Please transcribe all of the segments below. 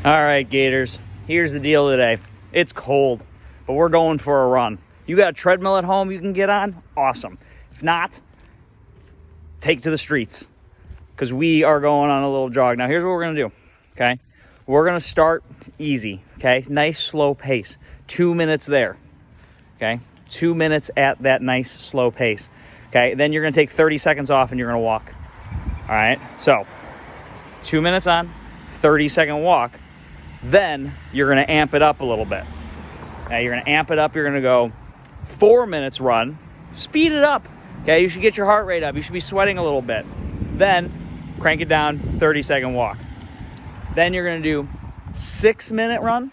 All right, Gators, here's the deal today. It's cold, but we're going for a run. You got a treadmill at home you can get on? Awesome. If not, take to the streets because we are going on a little jog. Now, here's what we're going to do, okay? We're going to start easy, okay? Nice, slow pace. 2 minutes there, okay? 2 minutes at that nice, slow pace, okay? Then you're going to take 30 seconds off and you're going to walk, all right? So 2 minutes on, 30-second walk. Then you're going to amp it up a little bit. Now you're going to amp it up. You're going to go 4 minutes run. Speed it up. Okay, you should get your heart rate up. You should be sweating a little bit. Then crank it down, 30-second walk. Then you're going to do 6 minute run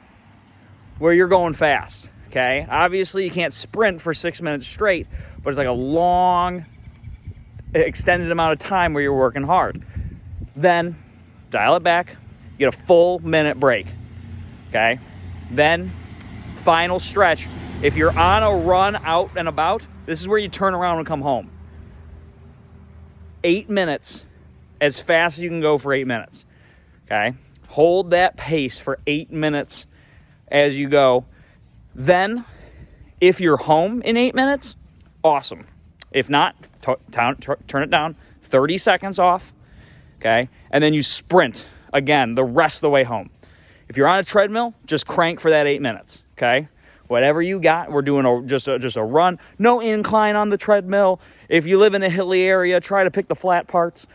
where you're going fast. Okay, obviously you can't sprint for 6 minutes straight, but it's like a long, extended amount of time where you're working hard. Then dial it back. Get a full minute break, okay? Then, final stretch. If you're on a run out and about, this is where you turn around and come home. 8 minutes, as fast as you can go for 8 minutes, okay? Hold that pace for 8 minutes as you go. Then, if you're home in 8 minutes, awesome. If not, turn it down, 30 seconds off, okay? And then you sprint. Again, the rest of the way home. If you're on a treadmill, just crank for that 8 minutes, okay? Whatever you got, we're doing just a run. No incline on the treadmill. If you live in a hilly area, try to pick the flat parts.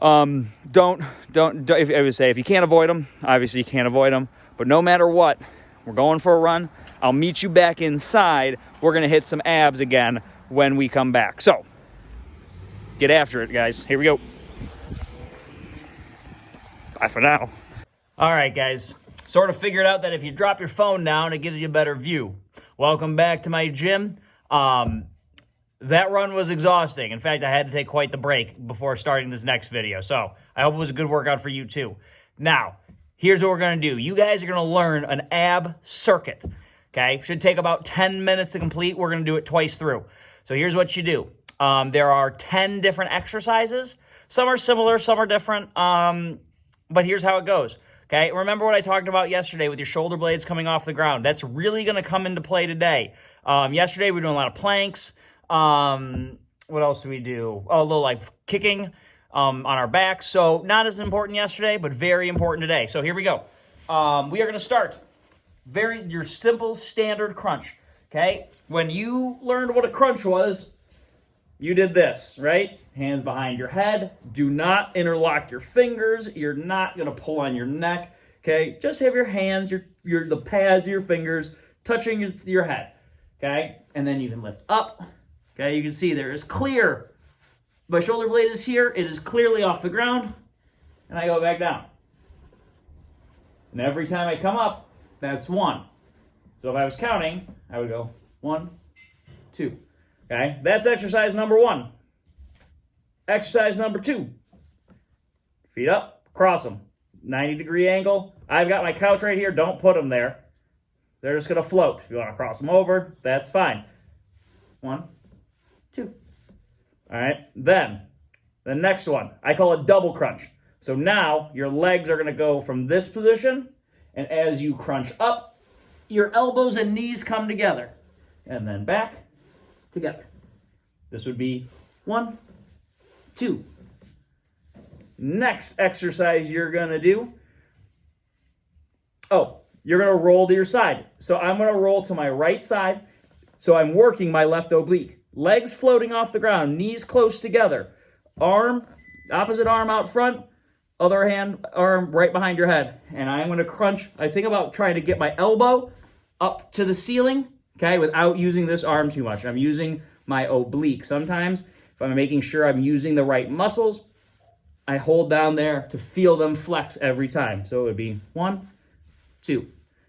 If you can't avoid them, obviously you can't avoid them. But no matter what, we're going for a run. I'll meet you back inside. We're going to hit some abs again when we come back. So, get after it, guys. Here we go. Bye for now. All right, guys. Sort of figured out that if you drop your phone down, it gives you a better view. Welcome back to my gym. That run was exhausting. In fact, I had to take quite the break before starting this next video. So I hope it was a good workout for you too. Now, here's what we're going to do. You guys are going to learn an ab circuit. Okay? Should take about 10 minutes to complete. We're going to do it twice through. So here's what you do. There are 10 different exercises. Some are similar, some are different. But here's how it goes, okay? Remember what I talked about yesterday with your shoulder blades coming off the ground. That's really going to come into play today. Yesterday, we were doing a lot of planks. What else do we do? Oh, a little like kicking on our backs. So not as important yesterday, but very important today. So here we go. We are going to start your simple standard crunch, okay? When you learned what a crunch was, you did this, right? Hands behind your head. Do not interlock your fingers. You're not going to pull on your neck, okay? Just have your hands, the pads of your fingers touching your head, okay? And then you can lift up, okay? You can see there is clear. My shoulder blade is here. It is clearly off the ground, and I go back down. And every time I come up, that's one. So if I was counting, I would go 1, 2. Okay, that's exercise number 1. Exercise number 2. Feet up, cross them. 90-degree angle. I've got my couch right here. Don't put them there. They're just going to float. If you want to cross them over, that's fine. 1, 2. All right, then the next one, I call it double crunch. So now your legs are going to go from this position, and as you crunch up, your elbows and knees come together. And then back. Together. This would be 1, 2. Next exercise you're going to do. Oh, you're going to roll to your side. So I'm going to roll to my right side. So I'm working my left oblique. Legs floating off the ground, knees close together. Arm, opposite arm out front, other arm right behind your head. And I'm going to crunch. I think about trying to get my elbow up to the ceiling. Okay, without using this arm too much. I'm using my oblique. Sometimes, if I'm making sure I'm using the right muscles, I hold down there to feel them flex every time. So it would be 1, 2.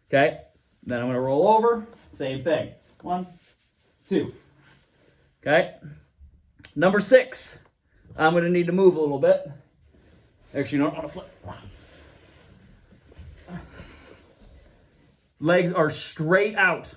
Okay, then I'm going to roll over. Same thing. 1, 2. Okay, number 6. I'm going to need to move a little bit. Actually, you don't want to flip. Legs are straight out.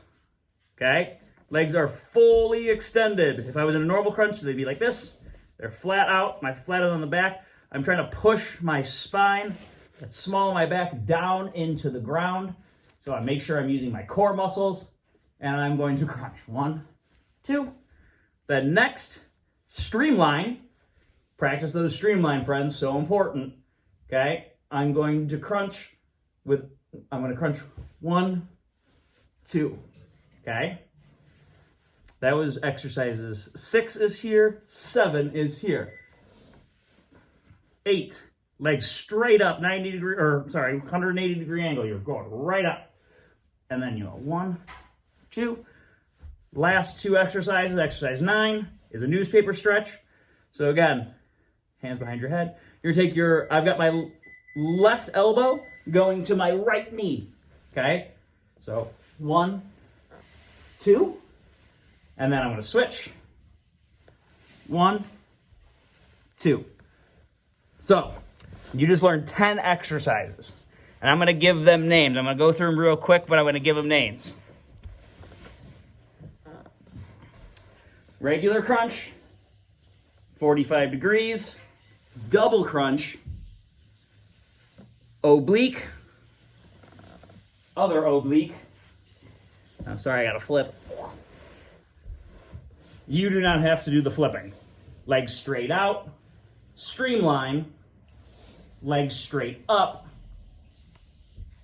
Okay? Legs are fully extended. If I was in a normal crunch, they'd be like this. They're flat out. My flat is on the back. I'm trying to push my spine the small of my back down into the ground. So I make sure I'm using my core muscles, and I'm going to crunch. 1, 2. Then next, streamline. Practice those streamline, friends, so important. Okay, I'm going to crunch 1, 2. Okay, that was exercises. 6 is here, 7 is here. 8, legs straight up, 180 degree angle. You're going right up. And then 1, 2. Last 2 exercises. Exercise 9 is a newspaper stretch. So again, hands behind your head. You're gonna take I've got my left elbow going to my right knee. Okay? So 1, 2, and then I'm gonna switch. 1, 2. So you just learned 10 exercises, and I'm gonna give them names. I'm gonna go through them real quick, but I'm gonna give them names. Regular crunch, 45 degrees, double crunch, oblique, other oblique. I'm sorry, I gotta flip. You do not have to do the flipping. Legs straight out, streamline, legs straight up,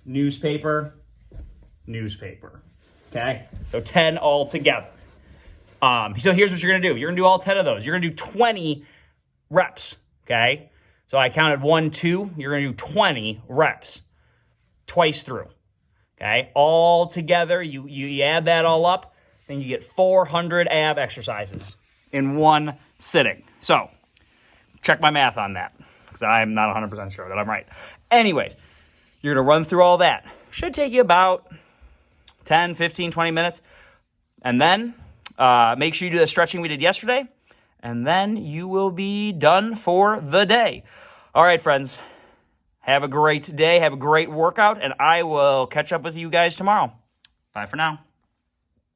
newspaper, newspaper. Okay? So 10 all together. So here's what you're going to do. You're going to do all 10 of those. You're going to do 20 reps, okay? So I counted 1, 2. You're going to do 20 reps twice through, okay? All together, you add that all up, then you get 400 ab exercises in one sitting. So check my math on that, because I'm not 100% sure that I'm right. Anyways, you're going to run through all that. Should take you about 10, 15, 20 minutes. And then make sure you do the stretching we did yesterday, and then you will be done for the day. All right, friends, have a great day. Have a great workout, and I will catch up with you guys tomorrow. Bye for now.